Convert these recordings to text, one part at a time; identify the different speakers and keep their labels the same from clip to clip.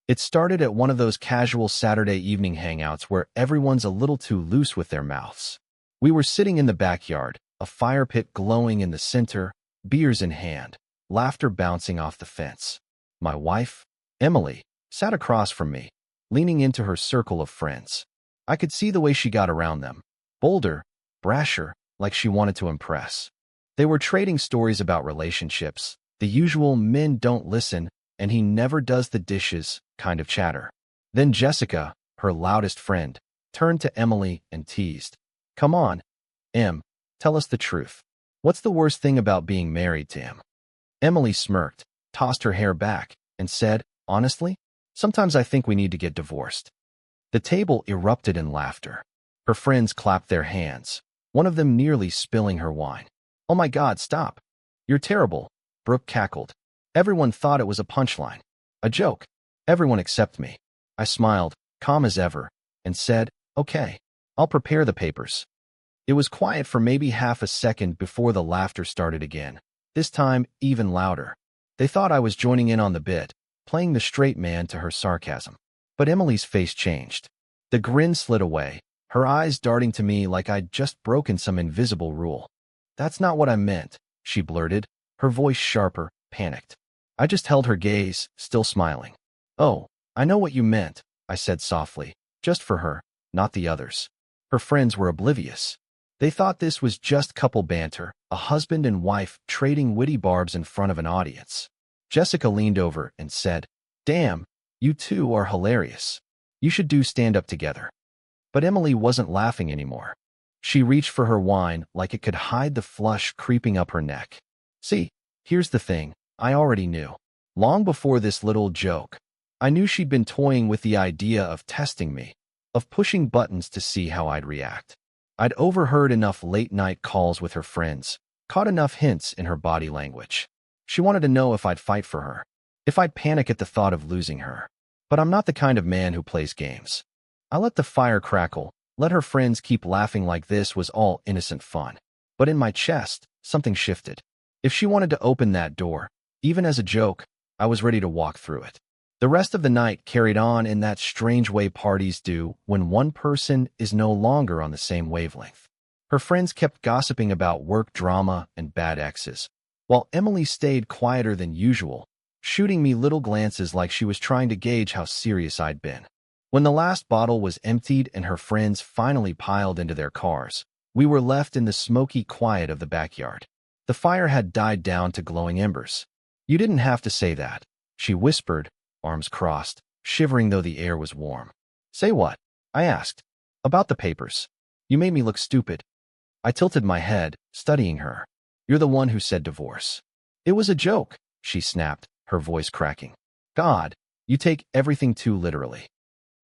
Speaker 1: It started at one of those casual Saturday evening hangouts where everyone's a little too loose with their mouths. We were sitting in the backyard, a fire pit glowing in the center, beers in hand, laughter bouncing off the fence. My wife, Emily, sat across from me, leaning into her circle of friends. I could see the way she got around them. Bolder, brasher, like she wanted to impress. They were trading stories about relationships, the usual men don't listen and he never does the dishes kind of chatter. Then Jessica, her loudest friend, turned to Emily and teased, "Come on, Em, tell us the truth. What's the worst thing about being married to him?" Emily smirked, tossed her hair back, and said, "Honestly, sometimes I think we need to get divorced." The table erupted in laughter. Her friends clapped their hands, one of them nearly spilling her wine. "Oh my God, stop. You're terrible," Brooke cackled. Everyone thought it was a punchline, a joke. Everyone except me. I smiled, calm as ever, and said, "Okay, I'll prepare the papers." It was quiet for maybe half a second before the laughter started again, this time even louder. They thought I was joining in on the bit, playing the straight man to her sarcasm. But Emily's face changed. The grin slid away, her eyes darting to me like I'd just broken some invisible rule. "That's not what I meant," she blurted, her voice sharper, panicked. I just held her gaze, still smiling. "Oh, I know what you meant," I said softly, just for her, not the others. Her friends were oblivious. They thought this was just couple banter, a husband and wife trading witty barbs in front of an audience. Jessica leaned over and said, "Damn, you two are hilarious. You should do stand-up together." But Emily wasn't laughing anymore. She reached for her wine like it could hide the flush creeping up her neck. "See, here's the thing. I already knew. Long before this little joke, I knew she'd been toying with the idea of testing me, of pushing buttons to see how I'd react. I'd overheard enough late-night calls with her friends, caught enough hints in her body language. She wanted to know if I'd fight for her, if I'd panic at the thought of losing her. But I'm not the kind of man who plays games. I let the fire crackle, let her friends keep laughing like this was all innocent fun. But in my chest, something shifted. If she wanted to open that door, even as a joke, I was ready to walk through it. The rest of the night carried on in that strange way parties do when one person is no longer on the same wavelength. Her friends kept gossiping about work drama and bad exes, while Emily stayed quieter than usual, shooting me little glances like she was trying to gauge how serious I'd been. When the last bottle was emptied and her friends finally piled into their cars, we were left in the smoky quiet of the backyard. The fire had died down to glowing embers. "You didn't have to say that," she whispered, arms crossed, shivering though the air was warm. "Say what?" I asked. "About the papers. You made me look stupid." I tilted my head, studying her. "You're the one who said divorce." "It was a joke," she snapped, her voice cracking. "God, you take everything too literally."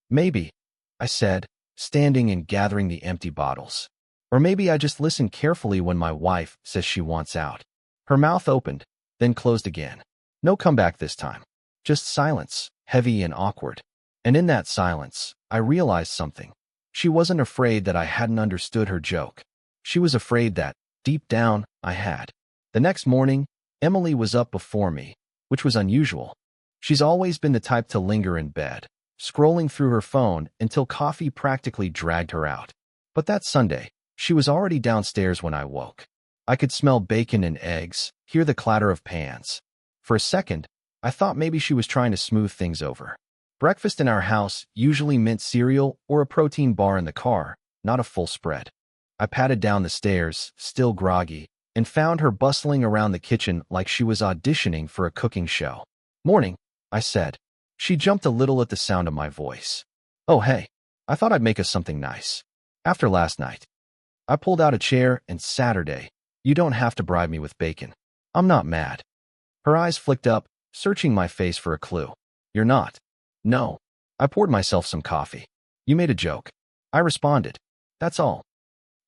Speaker 1: "Maybe," I said, standing and gathering the empty bottles. "Or maybe I just listen carefully when my wife says she wants out." Her mouth opened, then closed again. No comeback this time. Just silence, heavy and awkward. And in that silence, I realized something. She wasn't afraid that I hadn't understood her joke. She was afraid that, deep down, I had. The next morning, Emily was up before me, which was unusual. She's always been the type to linger in bed, scrolling through her phone until coffee practically dragged her out. But that Sunday, she was already downstairs when I woke. I could smell bacon and eggs, hear the clatter of pans. For a second, I thought maybe she was trying to smooth things over. Breakfast in our house usually meant cereal or a protein bar in the car, not a full spread. I patted down the stairs, still groggy, and found her bustling around the kitchen like she was auditioning for a cooking show. "Morning," I said. She jumped a little at the sound of my voice. "Oh, hey, I thought I'd make us something nice. After last night." I pulled out a chair and Saturday. "You don't have to bribe me with bacon. I'm not mad." Her eyes flicked up, searching my face for a clue. "You're not." "No." I poured myself some coffee. "You made a joke." I responded. "That's all."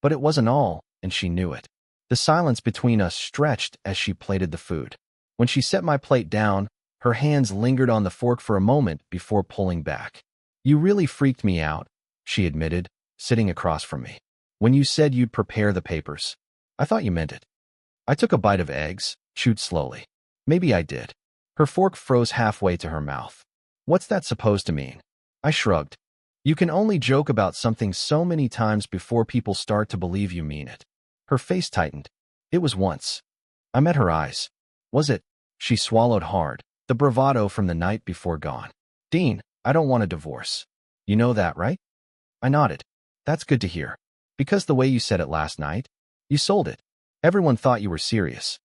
Speaker 1: But it wasn't all, and she knew it. The silence between us stretched as she plated the food. When she set my plate down, her hands lingered on the fork for a moment before pulling back. "You really freaked me out," she admitted, sitting across from me. "When you said you'd prepare the papers, I thought you meant it." I took a bite of eggs, chewed slowly. Maybe I did. Her fork froze halfway to her mouth. What's that supposed to mean? I shrugged. You can only joke about something so many times before people start to believe you mean it. Her face tightened. It was once. I met her eyes. Was it? She swallowed hard, the bravado from the night before gone. Dean, I don't want a divorce. You know that, right? I nodded. That's good to hear. Because the way you said it last night, you sold it. Everyone thought you were serious.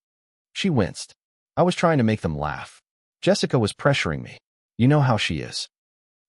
Speaker 1: She winced. I was trying to make them laugh. Jessica was pressuring me. You know how she is.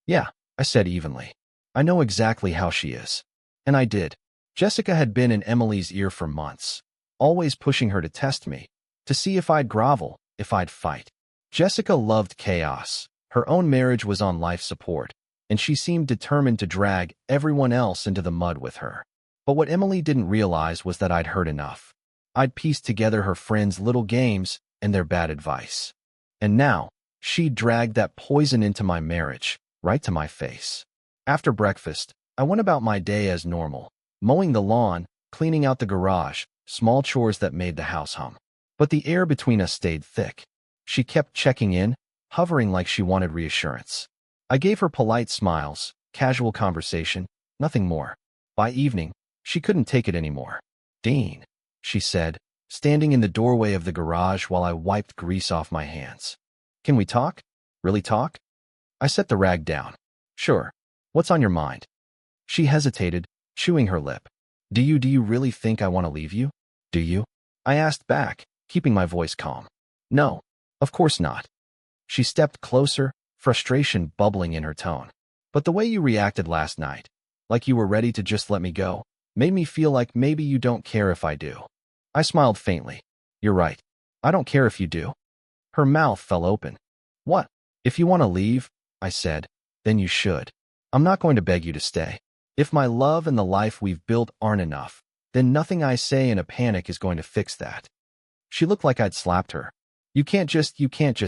Speaker 1: Yeah, I said evenly. I know exactly how she is. And I did. Jessica had been in Emily's ear for months, always pushing her to test me, to see if I'd grovel, if I'd fight. Jessica loved chaos. Her own marriage was on life support, and she seemed determined to drag everyone else into the mud with her. But what Emily didn't realize was that I'd heard enough. I'd pieced together her friends' little games and their bad advice. And now, she'd dragged that poison into my marriage, right to my face. After breakfast, I went about my day as normal, mowing the lawn, cleaning out the garage, small chores that made the house hum. But the air between us stayed thick. She kept checking in, hovering like she wanted reassurance. I gave her polite smiles, casual conversation, nothing more. By evening, she couldn't take it anymore. Dean, she said, standing in the doorway of the garage while I wiped grease off my hands. Can we talk? Really talk? I set the rag down. Sure. What's on your mind? She hesitated, chewing her lip. Do you really think I want to leave you? Do you? I asked back, keeping my voice calm. No, of course not. She stepped closer, frustration bubbling in her tone. But the way you reacted last night, like you were ready to just let me go, made me feel like maybe you don't care if I do. I smiled faintly. You're right. I don't care if you do. Her mouth fell open. What? If you want to leave, I said, then you should. I'm not going to beg you to stay. If my love and the life we've built aren't enough, then nothing I say in a panic is going to fix that. She looked like I'd slapped her. You can't just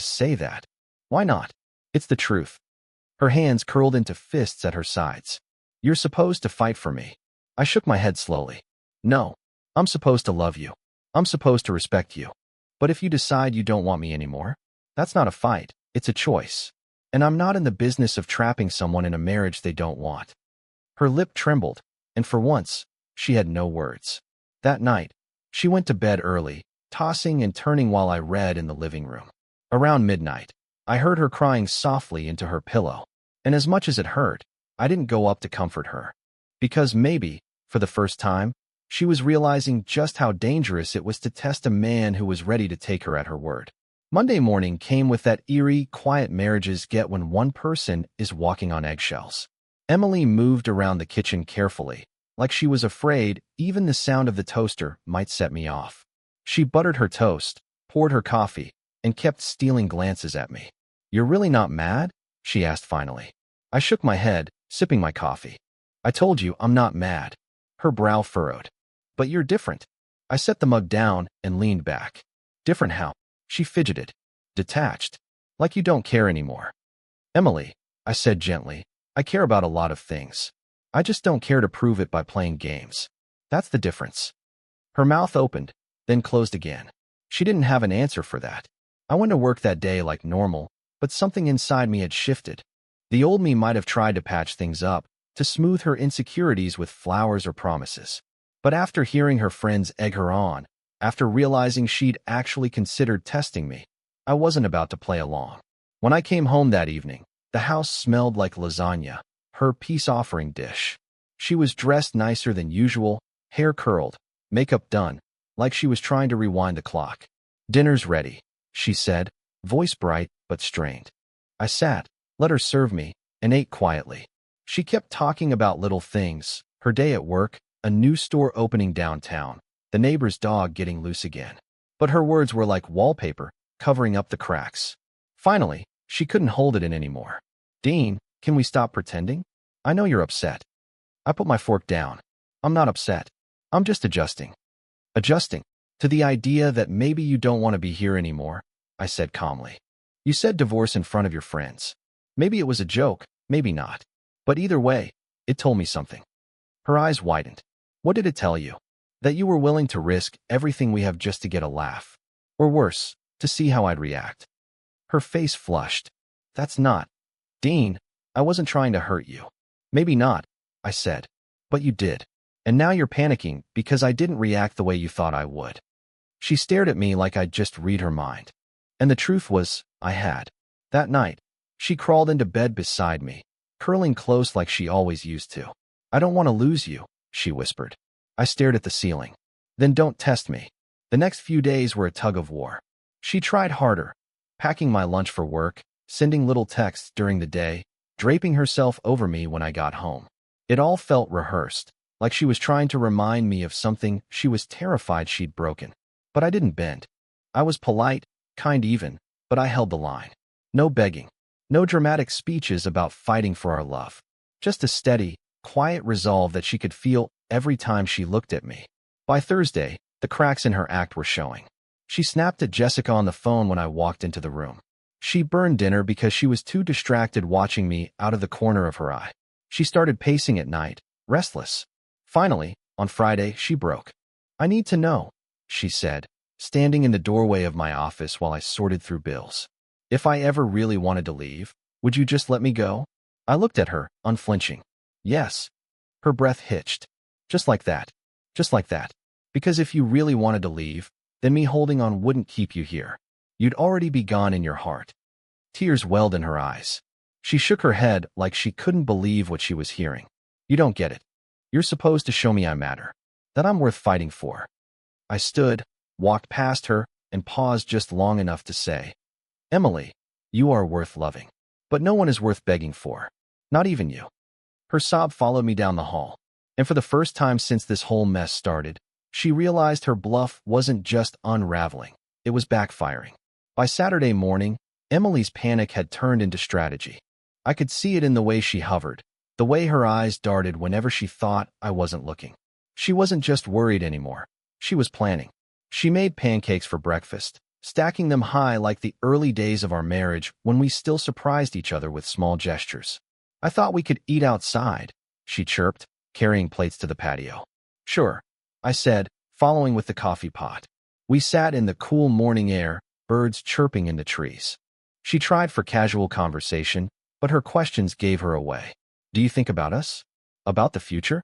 Speaker 1: say that. Why not? It's the truth. Her hands curled into fists at her sides. You're supposed to fight for me. I shook my head slowly. No, I'm supposed to love you. I'm supposed to respect you. But if you decide you don't want me anymore, that's not a fight, it's a choice. And I'm not in the business of trapping someone in a marriage they don't want. Her lip trembled, and for once, she had no words. That night, she went to bed early, tossing and turning while I read in the living room. Around midnight, I heard her crying softly into her pillow. And as much as it hurt, I didn't go up to comfort her. Because maybe, for the first time, she was realizing just how dangerous it was to test a man who was ready to take her at her word. Monday morning came with that eerie, quiet marriages get when one person is walking on eggshells. Emily moved around the kitchen carefully, like she was afraid even the sound of the toaster might set me off. She buttered her toast, poured her coffee, and kept stealing glances at me. You're really not mad? She asked finally. I shook my head, sipping my coffee. I told you I'm not mad. Her brow furrowed. But you're different. I set the mug down and leaned back. Different how? She fidgeted. Detached. Like you don't care anymore. Emily, I said gently, I care about a lot of things. I just don't care to prove it by playing games. That's the difference. Her mouth opened, then closed again. She didn't have an answer for that. I went to work that day like normal, but something inside me had shifted. The old me might have tried to patch things up, to smooth her insecurities with flowers or promises. But after hearing her friends egg her on, after realizing she'd actually considered testing me, I wasn't about to play along. When I came home that evening, the house smelled like lasagna, her peace offering dish. She was dressed nicer than usual, hair curled, makeup done, like she was trying to rewind the clock. Dinner's ready, she said, voice bright but strained. I sat, let her serve me, and ate quietly. She kept talking about little things, her day at work, a new store opening downtown, the neighbor's dog getting loose again. But her words were like wallpaper, covering up the cracks. Finally, she couldn't hold it in anymore. Dean, can we stop pretending? I know you're upset. I put my fork down. I'm not upset. I'm just adjusting. Adjusting to the idea that maybe you don't want to be here anymore, I said calmly. You said divorce in front of your friends. Maybe it was a joke, maybe not. But either way, it told me something. Her eyes widened. What did it tell you? That you were willing to risk everything we have just to get a laugh. Or worse, to see how I'd react. Her face flushed. That's not Dean, I wasn't trying to hurt you. Maybe not, I said. But you did. And now you're panicking because I didn't react the way you thought I would. She stared at me like I'd just read her mind. And the truth was, I had. That night, she crawled into bed beside me, curling close like she always used to. I don't want to lose you, she whispered. I stared at the ceiling. Then don't test me. The next few days were a tug of war. She tried harder, packing my lunch for work, sending little texts during the day, draping herself over me when I got home. It all felt rehearsed, like she was trying to remind me of something she was terrified she'd broken. But I didn't bend. I was polite, kind even, but I held the line. No begging. No dramatic speeches about fighting for our love. Just a steady, quiet resolve that she could feel every time she looked at me. By Thursday, the cracks in her act were showing. She snapped at Jessica on the phone when I walked into the room. She burned dinner because she was too distracted watching me out of the corner of her eye. She started pacing at night, restless. Finally, on Friday, she broke. I need to know, she said, standing in the doorway of my office while I sorted through bills. If I ever really wanted to leave, would you just let me go? I looked at her, unflinching. Yes. Her breath hitched. Just like that. Just like that. Because if you really wanted to leave, then me holding on wouldn't keep you here. You'd already be gone in your heart. Tears welled in her eyes. She shook her head like she couldn't believe what she was hearing. You don't get it. You're supposed to show me I matter, that I'm worth fighting for. I stood, walked past her, and paused just long enough to say, Emily, you are worth loving. But no one is worth begging for. Not even you. Her sob followed me down the hall. And for the first time since this whole mess started, she realized her bluff wasn't just unraveling. It was backfiring. By Saturday morning, Emily's panic had turned into strategy. I could see it in the way she hovered, the way her eyes darted whenever she thought I wasn't looking. She wasn't just worried anymore. She was planning. She made pancakes for breakfast, stacking them high like the early days of our marriage when we still surprised each other with small gestures. I thought we could eat outside, she chirped, carrying plates to the patio. Sure, I said, following with the coffee pot. We sat in the cool morning air, birds chirping in the trees. She tried for casual conversation, but her questions gave her away. Do you think about us? About the future?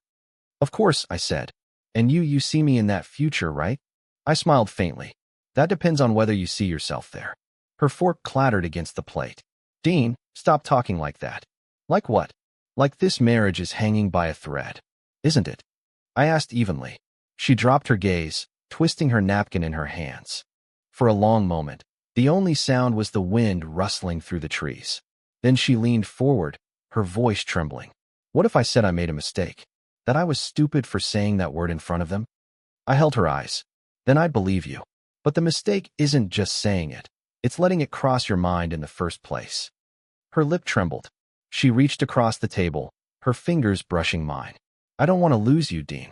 Speaker 1: Of course, I said. And you see me in that future, right? I smiled faintly. That depends on whether you see yourself there. Her fork clattered against the plate. Dean, stop talking like that. Like what? Like this marriage is hanging by a thread. Isn't it? I asked evenly. She dropped her gaze, twisting her napkin in her hands. For a long moment, the only sound was the wind rustling through the trees. Then she leaned forward, her voice trembling. What if I said I made a mistake? That I was stupid for saying that word in front of them? I held her eyes. Then I'd believe you. But the mistake isn't just saying it. It's letting it cross your mind in the first place. Her lip trembled. She reached across the table, her fingers brushing mine. I don't want to lose you, Dean.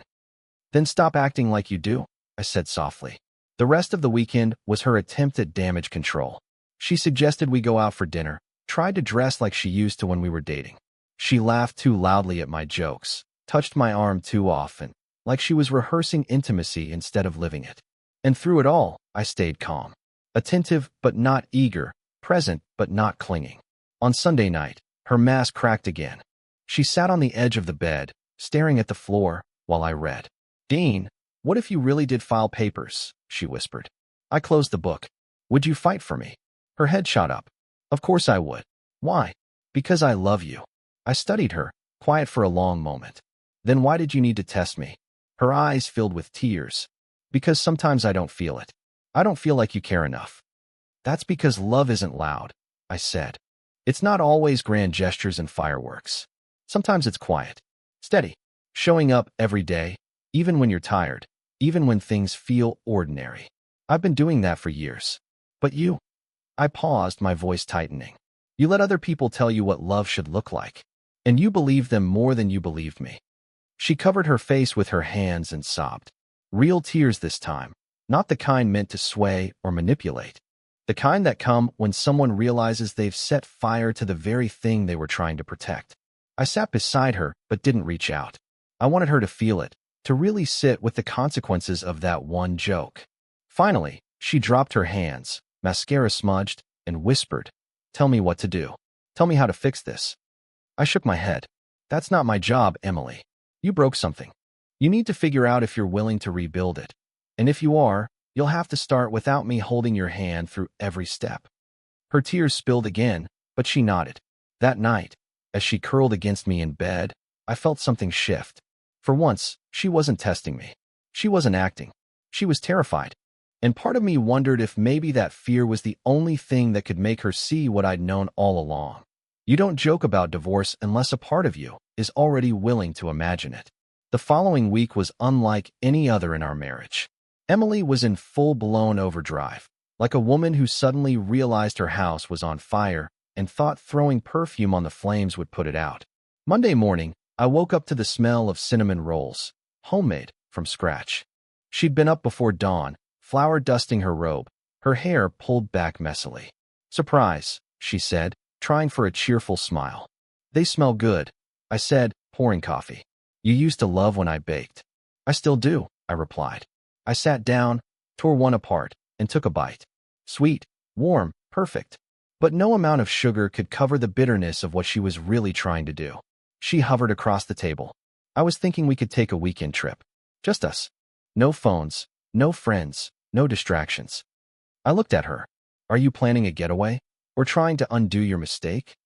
Speaker 1: Then stop acting like you do, I said softly. The rest of the weekend was her attempt at damage control. She suggested we go out for dinner, tried to dress like she used to when we were dating. She laughed too loudly at my jokes, touched my arm too often, like she was rehearsing intimacy instead of living it. And through it all, I stayed calm. Attentive but not eager, present but not clinging. On Sunday night, her mask cracked again. She sat on the edge of the bed, staring at the floor, while I read. Dean, what if you really did file papers? She whispered. I closed the book. Would you fight for me? Her head shot up. Of course I would. Why? Because I love you. I studied her, quiet for a long moment. Then why did you need to test me? Her eyes filled with tears. Because sometimes I don't feel it. I don't feel like you care enough. That's because love isn't loud, I said. It's not always grand gestures and fireworks. Sometimes it's quiet, steady, showing up every day, even when you're tired, even when things feel ordinary. I've been doing that for years. But you? I paused, my voice tightening. You let other people tell you what love should look like, and you believed them more than you believed me. She covered her face with her hands and sobbed. Real tears this time, not the kind meant to sway or manipulate. The kind that come when someone realizes they've set fire to the very thing they were trying to protect. I sat beside her, but didn't reach out. I wanted her to feel it, to really sit with the consequences of that one joke. Finally, she dropped her hands, mascara smudged, and whispered, Tell me what to do. Tell me how to fix this. I shook my head. That's not my job, Emily. You broke something. You need to figure out if you're willing to rebuild it. And if you are, you'll have to start without me holding your hand through every step. Her tears spilled again, but she nodded. That night, as she curled against me in bed, I felt something shift. For once, she wasn't testing me. She wasn't acting. She was terrified. And part of me wondered if maybe that fear was the only thing that could make her see what I'd known all along. You don't joke about divorce unless a part of you is already willing to imagine it. The following week was unlike any other in our marriage. Emily was in full-blown overdrive, like a woman who suddenly realized her house was on fire and thought throwing perfume on the flames would put it out. Monday morning, I woke up to the smell of cinnamon rolls, homemade from scratch. She'd been up before dawn, flour dusting her robe, her hair pulled back messily. "Surprise," she said, trying for a cheerful smile. "They smell good," I said, pouring coffee. "You used to love when I baked." "I still do," I replied. I sat down, tore one apart, and took a bite. Sweet, warm, perfect. But no amount of sugar could cover the bitterness of what she was really trying to do. She hovered across the table. "I was thinking we could take a weekend trip. Just us. No phones, no friends, no distractions." I looked at her. "Are you planning a getaway? Or trying to undo your mistake?"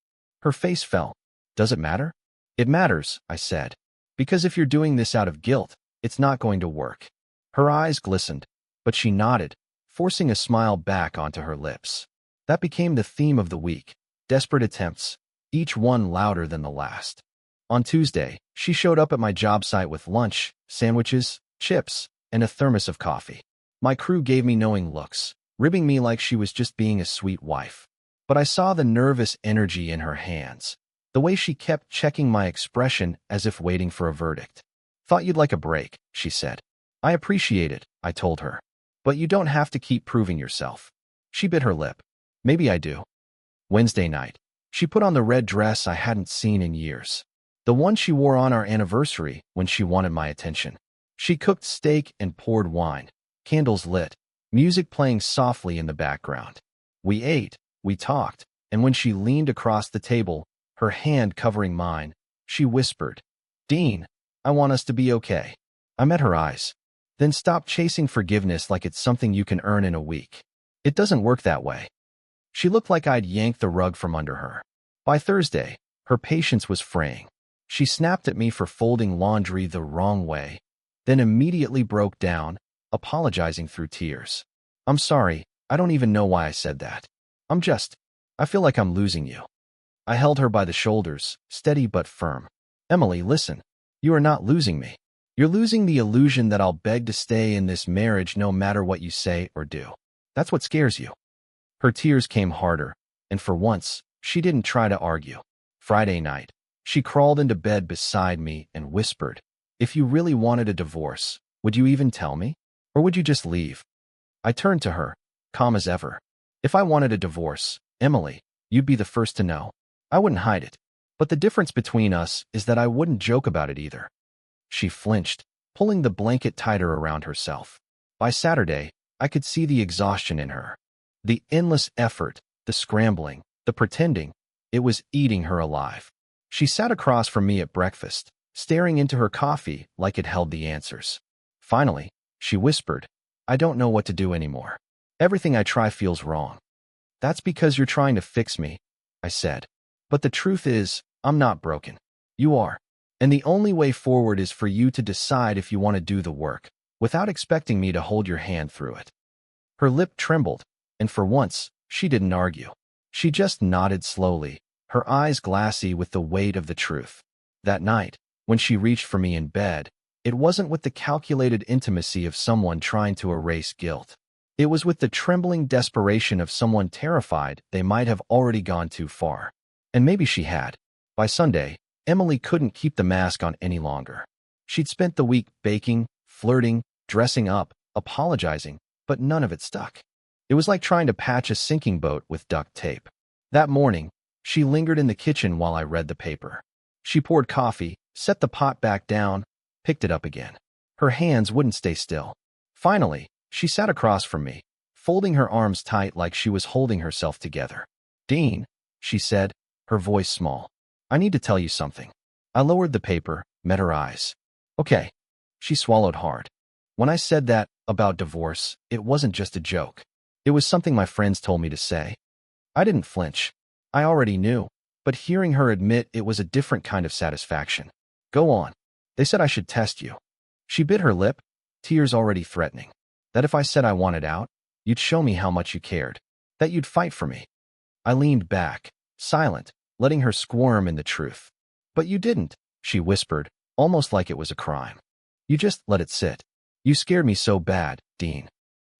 Speaker 1: Her face fell. "Does it matter?" "It matters," I said. "Because if you're doing this out of guilt, it's not going to work." Her eyes glistened, but she nodded, forcing a smile back onto her lips. That became the theme of the week. Desperate attempts, each one louder than the last. On Tuesday, she showed up at my job site with lunch, sandwiches, chips, and a thermos of coffee. My crew gave me knowing looks, ribbing me like she was just being a sweet wife. But I saw the nervous energy in her hands, the way she kept checking my expression as if waiting for a verdict. "Thought you'd like a break," she said. "I appreciate it," I told her. "But you don't have to keep proving yourself." She bit her lip. "Maybe I do." Wednesday night, she put on the red dress I hadn't seen in years. The one she wore on our anniversary when she wanted my attention. She cooked steak and poured wine, candles lit, music playing softly in the background. We ate, we talked, and when she leaned across the table, her hand covering mine, she whispered, "Dean, I want us to be okay." I met her eyes. "Then stop chasing forgiveness like it's something you can earn in a week. It doesn't work that way." She looked like I'd yanked the rug from under her. By Thursday, her patience was fraying. She snapped at me for folding laundry the wrong way, then immediately broke down, apologizing through tears. "I'm sorry, I don't even know why I said that. I feel like I'm losing you." I held her by the shoulders, steady but firm. "Emily, listen. You are not losing me. You're losing the illusion that I'll beg to stay in this marriage no matter what you say or do. That's what scares you." Her tears came harder, and for once, she didn't try to argue. Friday night, she crawled into bed beside me and whispered, "If you really wanted a divorce, would you even tell me? Or would you just leave?" I turned to her, calm as ever. "If I wanted a divorce, Emily, you'd be the first to know. I wouldn't hide it. But the difference between us is that I wouldn't joke about it either." She flinched, pulling the blanket tighter around herself. By Saturday, I could see the exhaustion in her. The endless effort, the scrambling, the pretending, it was eating her alive. She sat across from me at breakfast, staring into her coffee like it held the answers. Finally, she whispered, "I don't know what to do anymore. Everything I try feels wrong." "That's because you're trying to fix me," I said. "But the truth is, I'm not broken. You are. And the only way forward is for you to decide if you want to do the work, without expecting me to hold your hand through it." Her lip trembled, and for once, she didn't argue. She just nodded slowly, her eyes glassy with the weight of the truth. That night, when she reached for me in bed, it wasn't with the calculated intimacy of someone trying to erase guilt. It was with the trembling desperation of someone terrified they might have already gone too far. And maybe she had. By Sunday, Emily couldn't keep the mask on any longer. She'd spent the week baking, flirting, dressing up, apologizing, but none of it stuck. It was like trying to patch a sinking boat with duct tape. That morning, she lingered in the kitchen while I read the paper. She poured coffee, set the pot back down, picked it up again. Her hands wouldn't stay still. Finally, she sat across from me, folding her arms tight like she was holding herself together. "Dean," she said, her voice small. I need to tell you something. I lowered the paper, met her eyes. Okay. She swallowed hard. When I said that about divorce, it wasn't just a joke. It was something my friends told me to say. I didn't flinch. I already knew, but hearing her admit it was a different kind of satisfaction. Go on. They said I should test you. She bit her lip, tears already threatening. That if I said I wanted out, you'd show me how much you cared. That you'd fight for me. I leaned back, silent, letting her squirm in the truth. But you didn't, she whispered, almost like it was a crime. You just let it sit. You scared me so bad, Dean.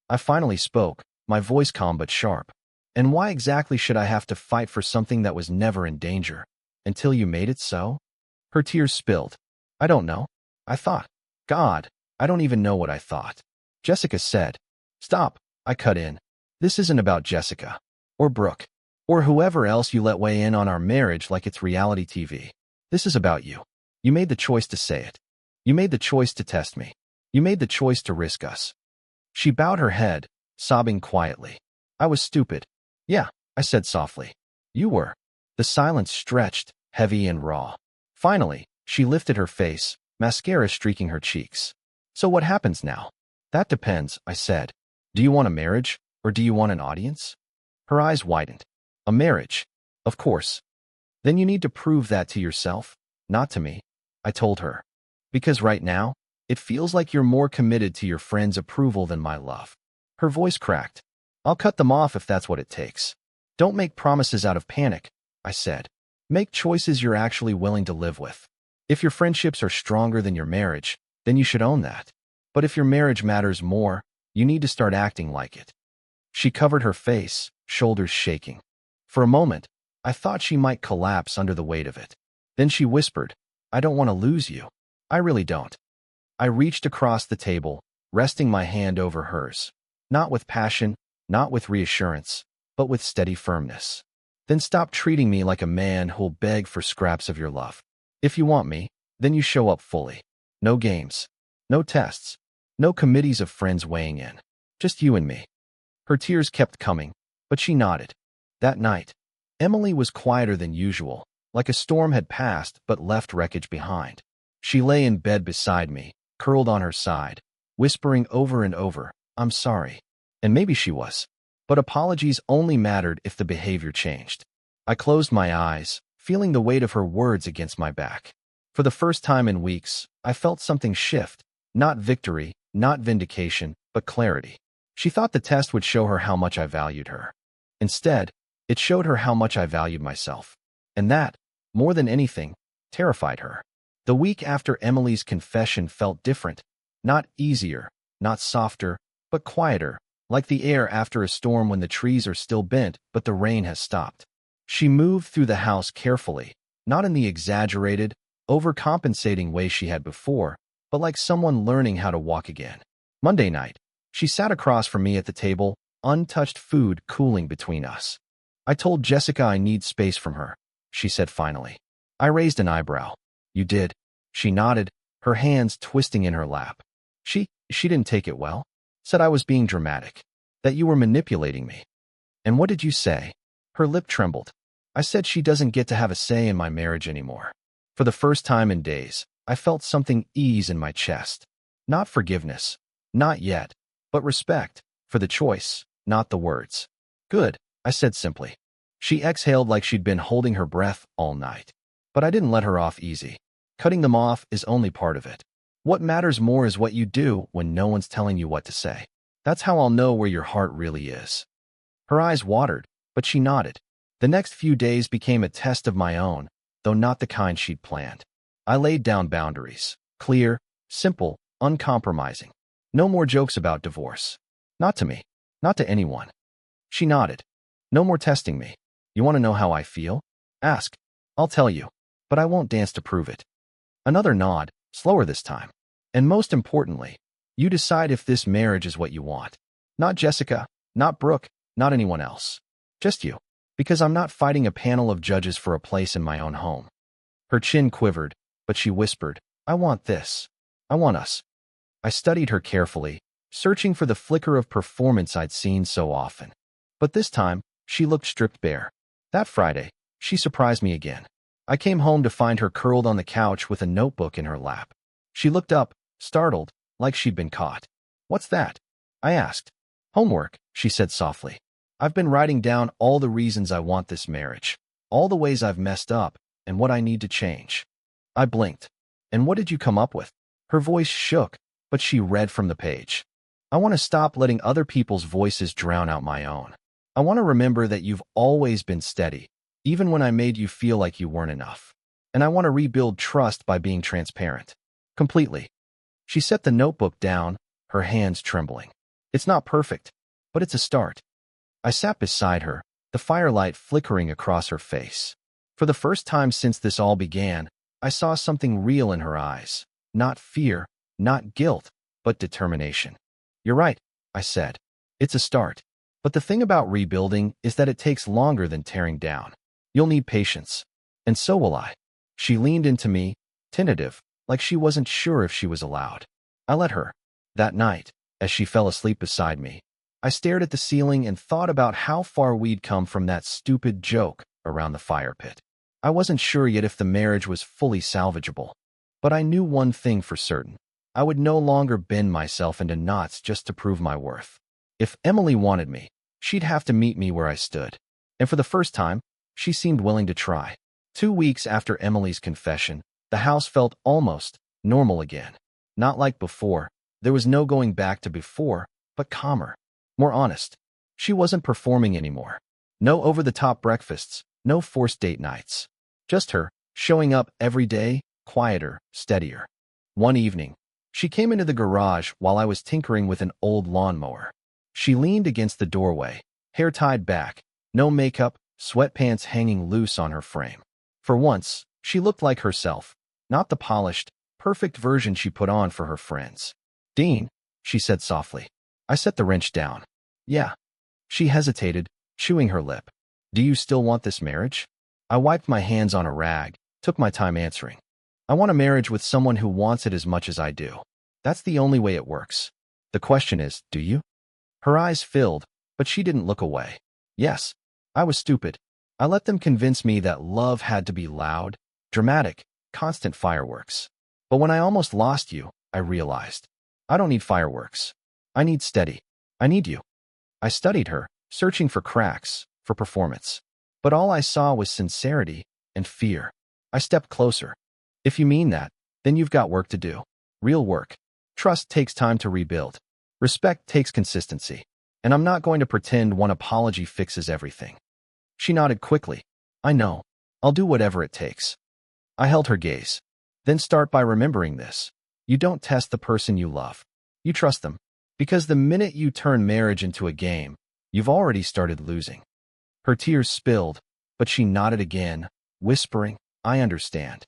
Speaker 1: I finally spoke, my voice calm but sharp. And why exactly should I have to fight for something that was never in danger? Until you made it so? Her tears spilled. I don't know. I thought. God, I don't even know what I thought. Jessica said. Stop, I cut in. This isn't about Jessica. Or Brooke. Or whoever else you let weigh in on our marriage like it's reality TV. This is about you. You made the choice to say it. You made the choice to test me. You made the choice to risk us. She bowed her head, sobbing quietly. I was stupid. Yeah, I said softly. You were. The silence stretched, heavy and raw. Finally, she lifted her face, mascara streaking her cheeks. So what happens now? That depends, I said. Do you want a marriage, or do you want an audience? Her eyes widened. A marriage. Of course. Then you need to prove that to yourself, not to me, I told her. Because right now, it feels like you're more committed to your friend's approval than my love. Her voice cracked. I'll cut them off if that's what it takes. Don't make promises out of panic, I said. Make choices you're actually willing to live with. If your friendships are stronger than your marriage, then you should own that. But if your marriage matters more, you need to start acting like it. She covered her face, shoulders shaking. For a moment, I thought she might collapse under the weight of it. Then she whispered, I don't want to lose you. I really don't. I reached across the table, resting my hand over hers. Not with passion, not with reassurance, but with steady firmness. Then stop treating me like a man who'll beg for scraps of your love. If you want me, then you show up fully. No games. No tests. No committees of friends weighing in. Just you and me. Her tears kept coming, but she nodded. That night, Emily was quieter than usual, like a storm had passed but left wreckage behind. She lay in bed beside me, curled on her side, whispering over and over, I'm sorry. And maybe she was. But apologies only mattered if the behavior changed. I closed my eyes, feeling the weight of her words against my back. For the first time in weeks, I felt something shift. Not victory, not vindication, but clarity. She thought the test would show her how much I valued her. Instead, it showed her how much I valued myself. And that, more than anything, terrified her. The week after Emily's confession felt different. Not easier, not softer, but quieter, like the air after a storm when the trees are still bent but the rain has stopped. She moved through the house carefully, not in the exaggerated, overcompensating way she had before, but like someone learning how to walk again. Monday night, she sat across from me at the table, untouched food cooling between us. I told Jessica I need space from her, she said finally. I raised an eyebrow. You did. She nodded, her hands twisting in her lap. She didn't take it well. Said I was being dramatic. That you were manipulating me. And what did you say? Her lip trembled. I said she doesn't get to have a say in my marriage anymore. For the first time in days, I felt something ease in my chest. Not forgiveness. Not yet. But respect. For the choice, not the words. Good, I said simply. She exhaled like she'd been holding her breath all night. But I didn't let her off easy. Cutting them off is only part of it. What matters more is what you do when no one's telling you what to say. That's how I'll know where your heart really is. Her eyes watered, but she nodded. The next few days became a test of my own, though not the kind she'd planned. I laid down boundaries. Clear, simple, uncompromising. No more jokes about divorce. Not to me. Not to anyone. She nodded. No more testing me. You want to know how I feel? Ask. I'll tell you. But I won't dance to prove it. Another nod, slower this time. And most importantly, you decide if this marriage is what you want. Not Jessica, not Brooke, not anyone else. Just you. Because I'm not fighting a panel of judges for a place in my own home. Her chin quivered, but she whispered, I want this. I want us. I studied her carefully, searching for the flicker of performance I'd seen so often. But this time, she looked stripped bare. That Friday, She surprised me again. I came home to find her curled on the couch with a notebook in her lap. She looked up, startled, like she'd been caught. "What's that?" I asked. "Homework," she said softly. "I've been writing down all the reasons I want this marriage, all the ways I've messed up, and what I need to change." I blinked. "And what did you come up with?" Her voice shook, but she read from the page. "I want to stop letting other people's voices drown out my own. I want to remember that you've always been steady, even when I made you feel like you weren't enough. And I want to rebuild trust by being transparent. Completely." She set the notebook down, her hands trembling. "It's not perfect, but it's a start." I sat beside her, the firelight flickering across her face. For the first time since this all began, I saw something real in her eyes. Not fear, not guilt, but determination. "You're right," I said. "It's a start. But the thing about rebuilding is that it takes longer than tearing down. You'll need patience. And so will I." She leaned into me, tentative, like she wasn't sure if she was allowed. I let her. That night, as she fell asleep beside me, I stared at the ceiling and thought about how far we'd come from that stupid joke around the fire pit. I wasn't sure yet if the marriage was fully salvageable. But I knew one thing for certain. I would no longer bend myself into knots just to prove my worth. If Emily wanted me, she'd have to meet me where I stood. And for the first time, she seemed willing to try. 2 weeks after Emily's confession, the house felt almost normal again. Not like before. There was no going back to before, but calmer, more honest. She wasn't performing anymore. No over-the-top breakfasts, no forced date nights. Just her, showing up every day, quieter, steadier. One evening, she came into the garage while I was tinkering with an old lawnmower. She leaned against the doorway, hair tied back, no makeup, sweatpants hanging loose on her frame. For once, she looked like herself, not the polished, perfect version she put on for her friends. "Dean," she said softly. I set the wrench down. "Yeah." She hesitated, chewing her lip. "Do you still want this marriage?" I wiped my hands on a rag, took my time answering. "I want a marriage with someone who wants it as much as I do. That's the only way it works. The question is, do you?" Her eyes filled, but she didn't look away. "Yes." I was stupid. I let them convince me that love had to be loud, dramatic, constant fireworks. But when I almost lost you, I realized, I don't need fireworks. I need steady. I need you. I studied her, searching for cracks, for performance. But all I saw was sincerity and fear. I stepped closer. "If you mean that, then you've got work to do. Real work. Trust takes time to rebuild. Respect takes consistency. And I'm not going to pretend one apology fixes everything." She nodded quickly. "I know. I'll do whatever it takes." I held her gaze. "Then start by remembering this. You don't test the person you love. You trust them. Because the minute you turn marriage into a game, you've already started losing." Her tears spilled, but she nodded again, whispering, "I understand."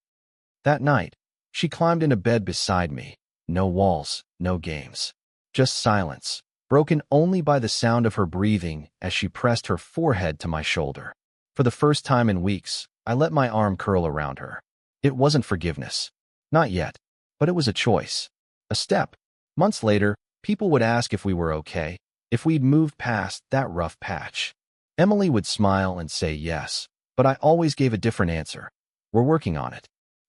Speaker 1: That night, she climbed into bed beside me. No walls, no games. Just silence, broken only by the sound of her breathing as she pressed her forehead to my shoulder. For the first time in weeks, I let my arm curl around her. It wasn't forgiveness. Not yet. But it was a choice. A step. Months later, people would ask if we were okay, if we'd moved past that rough patch. Emily would smile and say yes, but I always gave a different answer. "We're working on it."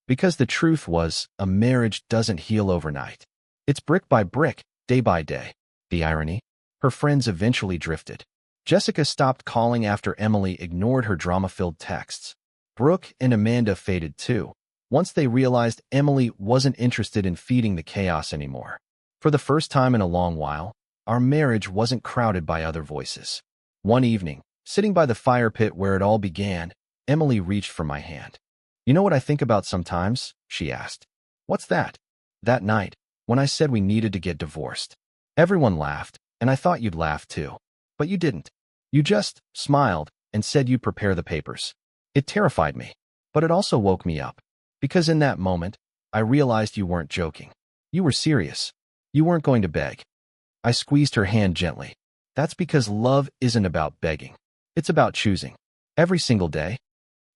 Speaker 1: Because the truth was, a marriage doesn't heal overnight. It's brick by brick, day by day. The irony? Her friends eventually drifted. Jessica stopped calling after Emily ignored her drama-filled texts. Brooke and Amanda faded too, once they realized Emily wasn't interested in feeding the chaos anymore. For the first time in a long while, our marriage wasn't crowded by other voices. One evening, sitting by the fire pit where it all began, Emily reached for my hand. "You know what I think about sometimes?" she asked. "What's that?" "That night, when I said we needed to get divorced. Everyone laughed, and I thought you'd laugh too. But you didn't. You just smiled and said you'd prepare the papers. It terrified me, but it also woke me up. Because in that moment, I realized you weren't joking. You were serious. You weren't going to beg." I squeezed her hand gently. "That's because love isn't about begging. It's about choosing. Every single day."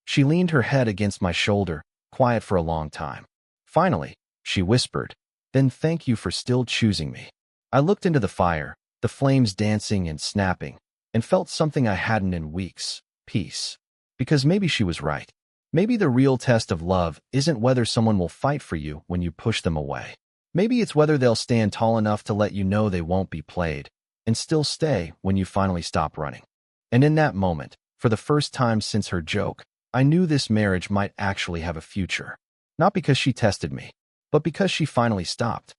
Speaker 1: She leaned her head against my shoulder, quiet for a long time. Finally, she whispered, "Then thank you for still choosing me." I looked into the fire, the flames dancing and snapping, and felt something I hadn't in weeks: peace. Because maybe she was right. Maybe the real test of love isn't whether someone will fight for you when you push them away. Maybe it's whether they'll stand tall enough to let you know they won't be played and still stay when you finally stop running. And in that moment, for the first time since her joke, I knew this marriage might actually have a future. Not because she tested me, but because she finally stopped.